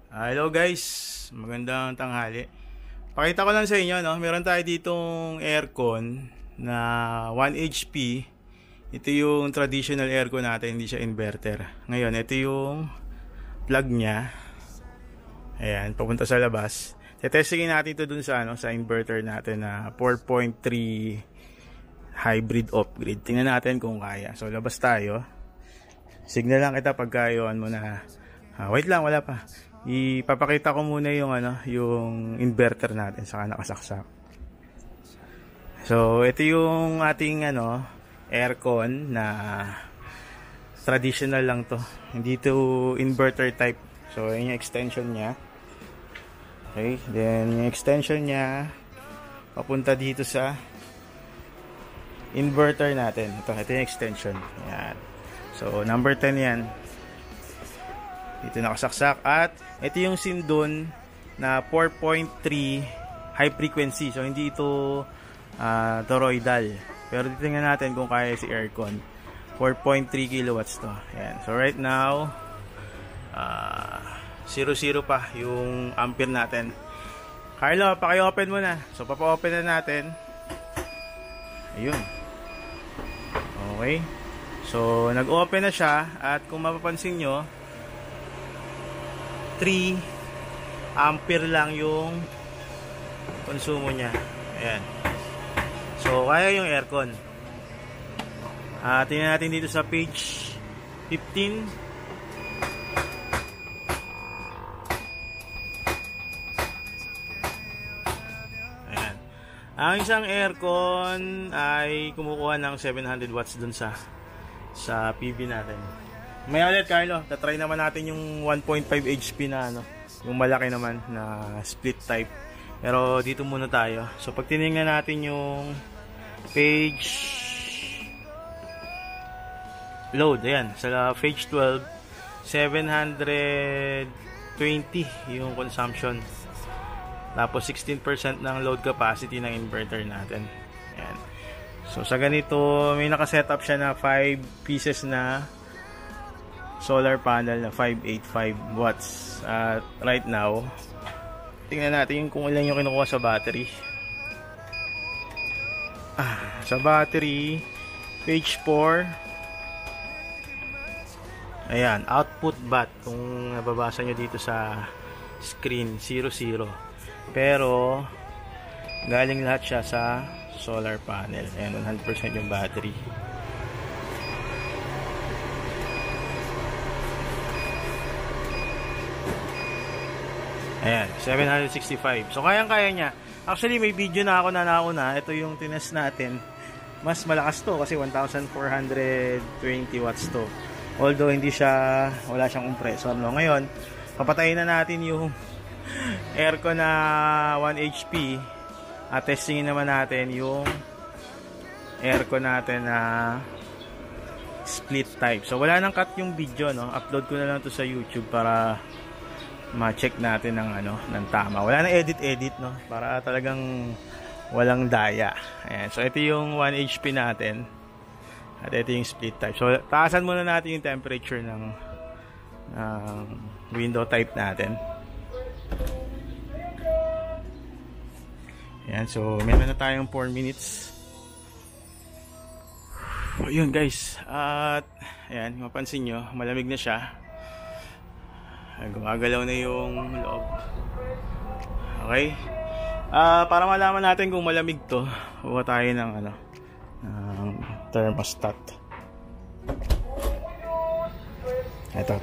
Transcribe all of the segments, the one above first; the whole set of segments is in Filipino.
Hello guys, magandang tanghali. Pakita ko lang sa inyo, no? Meron tayo ditong aircon na 1 HP. Ito yung traditional aircon natin, hindi siya inverter. Ngayon, ito yung plug niya. Ayan, papunta sa labas. Tetestingin natin ito dun sa, sa inverter natin na 4.3 hybrid off-grid. Tingnan natin kung kaya. So, labas tayo. Signal lang kita pagkayuan mo na. Wait lang, wala pa. Ipapakita ko muna yung yung inverter natin saka nakasaksak. So ito yung ating aircon na traditional lang to. Hindi to inverter type. So yun yung extension niya. Okay, then yung extension niya papunta dito sa inverter natin. Ito yung extension. Yan. So number 10 yan. Dito nakasaksak at ito yung sindon na 4.3 high frequency. So hindi ito toroidal. Pero titingnan natin kung kaya si aircon. 4.3 kilowatts to. Ayan. So right now 0 pa yung ampere natin. Carlo, paki-open mo na. So papa-open na natin. Ayun. Okay. So nag-open na siya at kung mapapansin nyo 3 ampere lang yung konsumo niya. Ayan. So, kaya yung aircon. Tingnan natin dito sa page 15. Ayan. Ang isang aircon ay kumukuha ng 700 watts dun sa PV natin. May ulit, Carlo. Tatry naman natin yung 1.5 HP na yung malaki naman na split type. Pero dito muna tayo. So pag tinignan natin yung page load, ayan, sa page 12, 720 yung consumption. Tapos 16% ng load capacity ng inverter natin. Ayan. So sa ganito, may naka-setup siya na 5 pieces na solar panel na 585 watts. At right now, tingnan natin kung ilan yung kinukuha sa battery. Sa battery, page 4. Ayan, output bat. Kung nababasa nyo dito sa screen, 00. Pero, galing lahat siya sa solar panel. Ayan, 100% yung battery. Ayan, 765. So, kayang-kaya niya. Actually, may video na ako na nauna. Ito yung tinest natin. Mas malakas to kasi 1,420 watts to. Although, wala siyang compressor. No? Ngayon, papatayin na natin yung aircon na 1 HP. At testingin naman natin yung aircon natin na split type. So, wala nang cut yung video. No? Upload ko na lang to sa YouTube para ma-check natin ng tama. Wala na edit no, para talagang walang daya. Ayan. So ito yung 1 HP natin at ito yung split type. So taasan muna natin yung temperature ng window type natin. Ayan. So meron na tayong 4 minutes. Ayun guys, at ayan, mapansin nyo malamig na siya. Gumagalaw na yung loob. Okay. Para malaman natin kung malamig to, kuha tayo ng ng thermostat. Ito.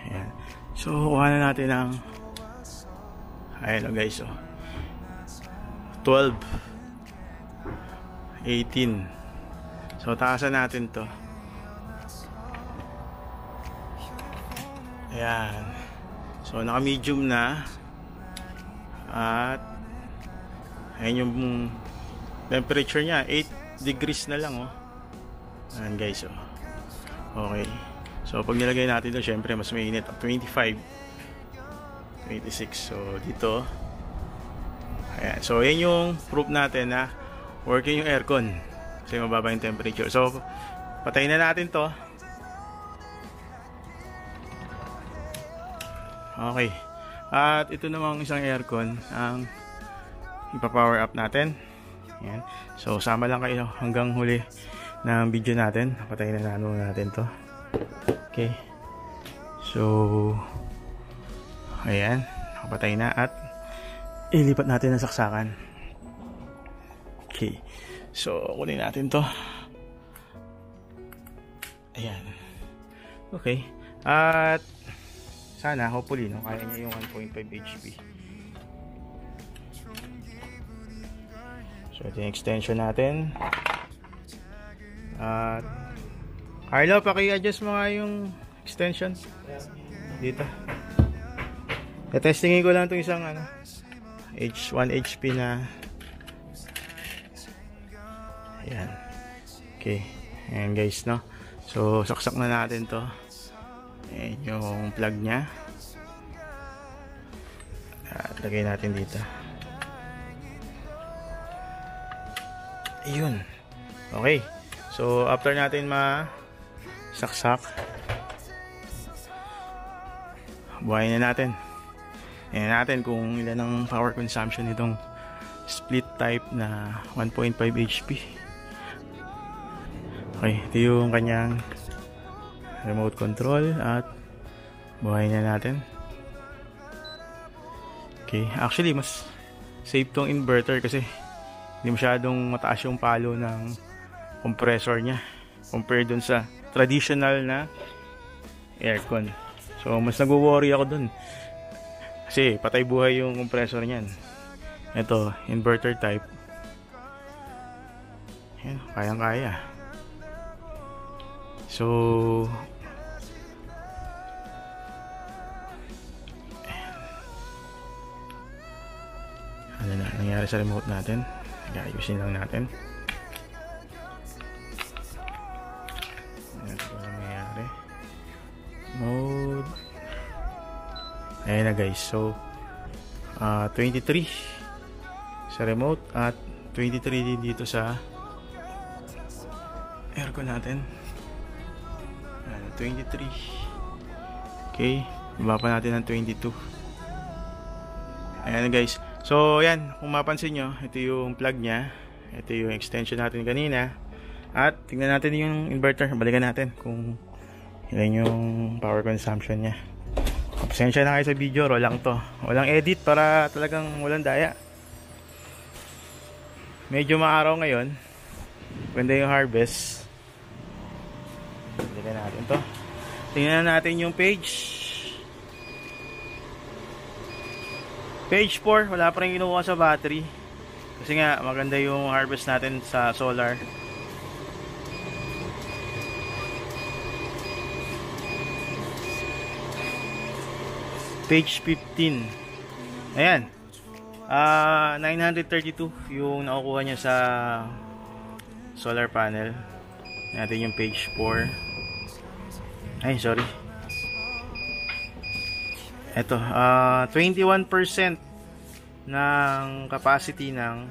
Ayan. So, kuha na natin ng ayan guys, 12 18. So, taasan natin to. Ayan. So, naka-medium na. At ayan yung temperature niya. 8 degrees na lang, Ayan, guys, Okay. So, pag nilagay natin ito, syempre, mas mainit. 25. 26. So, dito. Ayan. So, yan yung proof natin na working yung aircon. Kasi mababa yung temperature. So, Patayin na natin to. Okay. At ito namang isang aircon ang ipa-power up natin. Ayan. So, sama lang kayo hanggang huli ng video natin. Patayin na natin to. Okay. So, ayan. Nakapatay na at ilipat natin ang saksakan. Okay. So, kunin natin to. Ayan. Okay. At sana, hopefully, no, kaya niya yung 1.5 HP. So, ito yung extension natin. At Carlo, paki-adjust mo nga yung extension dito. Testingin ko lang itong isang H1 HP na. Ayan. Okay. Ayan guys, no. So, saksak na natin to. Ayan yung plug nya. At lagay natin dito. Ayun. Okay. So, after natin saksak, buhayin na natin. Ayan natin kung ilan ang power consumption nitong split type na 1.5 HP. Okay, ito yung kanyang remote control at buhayin na natin. Okay, actually mas safe tong inverter kasi hindi masyadong mataas yung palo ng compressor nya compared dun sa traditional na aircon. So mas nagwo-worry ako dun kasi patay buhay yung compressor nyan. Ito, inverter type. Ayan, kayang-kaya. So ano na nangyari sa remote natin? Ayusin lang natin. Ano nangyari? Mode. Ayan na guys. So 23 sa remote at 23 din dito sa aircon natin. 23. Okay, baba pa natin ng 22. Ayan guys. So yan, kung mapansin nyo, ito yung plug nya, ito yung extension natin kanina, at tingnan natin yung inverter. Balikan natin kung ilan yung power consumption nya. Pasensya na kayo sa video, raw lang to, walang edit para talagang walang daya. Medyo maaraw ngayon, ganda yung harvest. Balikan natin to. Tingnan natin yung page 4, wala pa rin kinuha sa battery kasi nga maganda yung harvest natin sa solar. Page 15, ayan, 932 yung nakukuha niya sa solar panel natin. Yung page 4, ay sorry, ito 21% ng capacity ng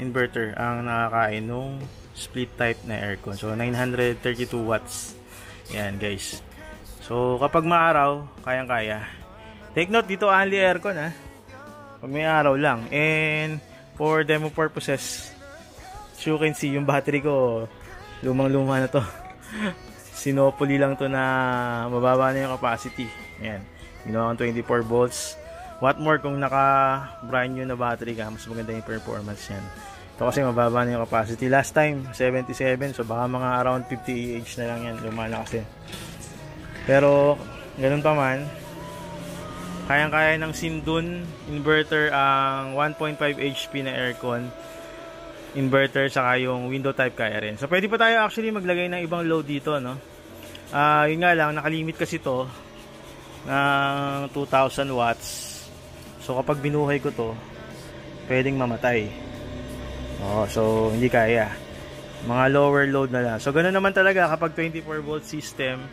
inverter ang nakakain nung split type na aircon. So 932 watts. Yan guys. So kapag maaraw, kayang-kaya. Take note dito, only aircon ha. Pag may araw lang. And for demo purposes, as you can see, yung battery ko lumang-luma na to. Sinopoli lang to na mababa na yung capacity. Ayan. Ginawa kong 24 volts. What more kung naka brand new na battery ka, mas maganda yung performance yan. Ito kasi mababa na yung capacity. Last time 77, so baka mga around 50 AH na lang yan. Lumala kasi. Pero ganun pa man, kayang-kaya ng Sindun inverter ang 1.5 HP na aircon inverter, saka yung window type kaya rin. So pwede pa tayo actually maglagay ng ibang load dito, no? Yun nga lang, nakalimit kasi to ng 2,000 watts. So kapag binuhay ko to, pwedeng mamatay. So hindi kaya. Mga lower load na lang. So ganoon naman talaga kapag 24 volt system,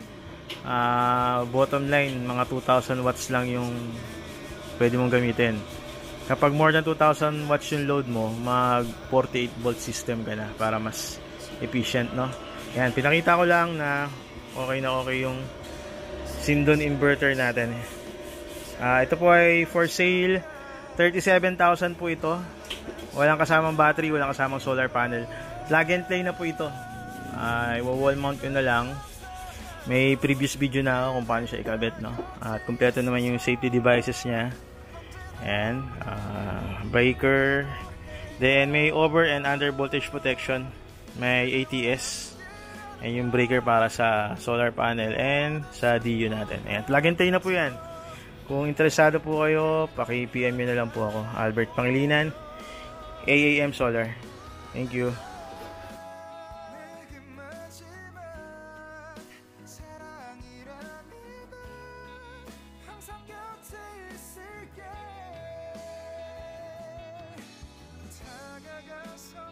bottom line mga 2,000 watts lang yung pwede mong gamitin. Kapag more than 2,000 watts yung load mo, mag 48 volt system ka na para mas efficient, no? Yan, pinakita ko lang na okay yung Sindon inverter natin. Ito po ay for sale. 37,000 po ito. Walang kasamang battery, walang kasamang solar panel. Plug and play na po ito. Wall mount ko na lang. May previous video na ako kung paano siya ikabit, no? At kumpleto naman yung safety devices niya. And breaker. Then may over and under voltage protection. May ATS. And yung breaker para sa solar panel and sa DU natin. Ayan, plug and play na po yan. Kung interesado po kayo, paki-PM nyo na lang po ako. Albert Pangilinan, AAM Solar. Thank you.